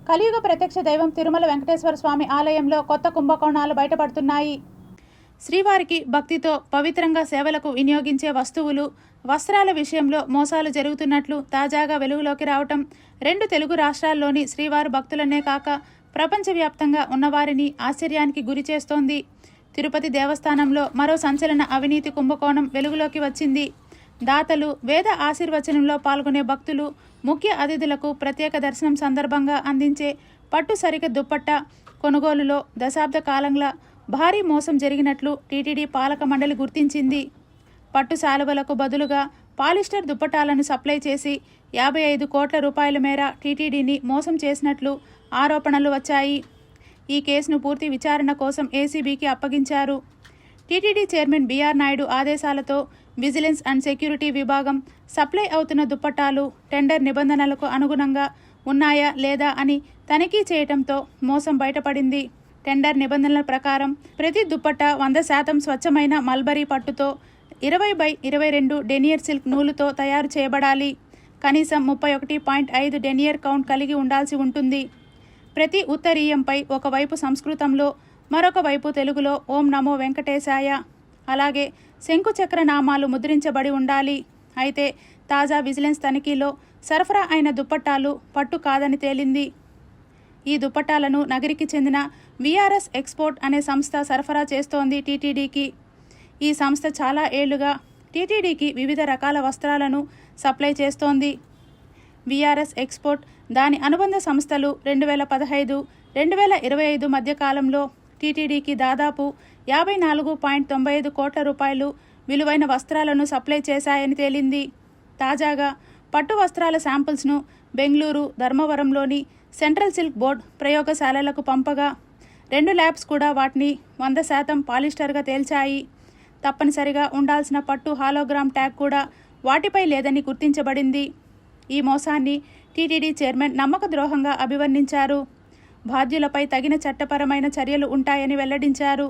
కలియుగ ప్రత్యక్ష దైవం తిరుమల వెంకటేశ్వర స్వామి ఆలయంలో కొత్త కుంభకోణాలు బయటపడుతున్నాయి. శ్రీవారికి భక్తితో పవిత్రంగా సేవలకు వినియోగించే వస్తువులు, వస్త్రాల విషయంలో మోసాలు జరుగుతున్నట్లు తాజాగా వెలుగులోకి రావటం 2 తెలుగు రాష్ట్రాల్లోని శ్రీవారి భక్తులనే కాక ప్రపంచవ్యాప్తంగా ఉన్నవారిని ఆశ్చర్యానికి గురి చేస్తోంది. తిరుపతి దేవస్థానంలో మరో సంచలన అవినీతి కుంభకోణం వెలుగులోకి వచ్చింది. దాతలు, వేద ఆశీర్వచనంలో పాల్గొనే భక్తులు, ముఖ్య అతిథులకు ప్రత్యేక దర్శనం సందర్భంగా అందించే పట్టు సరిక దుప్పట్ట కొనుగోలులో దశాబ్ద కాలంగా భారీ మోసం జరిగినట్లు టీటీడీ పాలక మండలి గుర్తించింది. పట్టు శాలువలకు బదులుగా పాలిస్టర్ దుప్పటాలను సప్లై చేసి 55 కోట్ల రూపాయల మేర టీటీడీని మోసం చేసినట్లు ఆరోపణలు వచ్చాయి. ఈ కేసును పూర్తి విచారణ కోసం ఏసీబీకి అప్పగించారు. టీటీడీ చైర్మన్ బీఆర్ నాయుడు ఆదేశాలతో విజిలెన్స్ అండ్ సెక్యూరిటీ విభాగం సప్లై అవుతున్న దుప్పట్టాలు టెండర్ నిబంధనలకు అనుగుణంగా ఉన్నాయా లేదా అని తనిఖీ చేయడంతో మోసం బయటపడింది. టెండర్ నిబంధనల ప్రకారం ప్రతి దుప్పట్ట 100% స్వచ్ఛమైన మల్బరీ పట్టుతో 20/22 డెనియర్ సిల్క్ నూలుతో తయారు చేయబడాలి. కనీసం 31.5 డెనియర్ కౌంట్ కలిగి ఉండాల్సి ఉంటుంది. ప్రతి ఉత్తరీయంపై ఒకవైపు సంస్కృతంలో, మరొక వైపు తెలుగులో ఓం నమో వెంకటేశాయ, అలాగే శంకుచక్ర నామాలు ముద్రించబడి ఉండాలి. అయితే తాజా విజిలెన్స్ తనిఖీలో సరఫరా అయిన దుప్పట్టాలు పట్టు కాదని తేలింది. ఈ దుప్పట్టాలను నగరికి చెందిన విఆర్ఎస్ ఎక్స్పోర్ట్ అనే సంస్థ సరఫరా చేస్తోంది టీటీడీకి. ఈ సంస్థ చాలా ఏళ్లుగా టీటీడీకి వివిధ రకాల వస్త్రాలను సప్లై చేస్తోంది. విఆర్ఎస్ ఎక్స్పోర్ట్, దాని అనుబంధ సంస్థలు 2015, 2025 మధ్య కాలంలో టీటీడీకి దాదాపు 54.95 కోట్ల రూపాయలు విలువైన వస్త్రాలను సప్లై చేశాయని తేలింది. తాజాగా పట్టు వస్త్రాల శాంపిల్స్ను బెంగళూరు, ధర్మవరంలోని సెంట్రల్ సిల్క్ బోర్డ్ ప్రయోగశాలలకు పంపగా 2 ల్యాబ్స్ కూడా వాటిని 100% పాలిస్టర్గా తేల్చాయి. తప్పనిసరిగా ఉండాల్సిన పట్టు హాలోగ్రామ్ ట్యాగ్ కూడా వాటిపై లేదని గుర్తించబడింది. ఈ మోసాన్ని టీటీడీ చైర్మన్ నమ్మక ద్రోహంగా అభివర్ణించారు. బాధ్యులపై తగిన చట్టపరమైన చర్యలు ఉంటాయని వెల్లడించారు.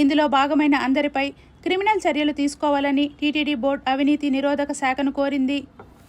ఇందులో భాగమైన అందరిపై క్రిమినల్ చర్యలు తీసుకోవాలని టీటీడీ బోర్డు అవినీతి నిరోధక శాఖను కోరింది.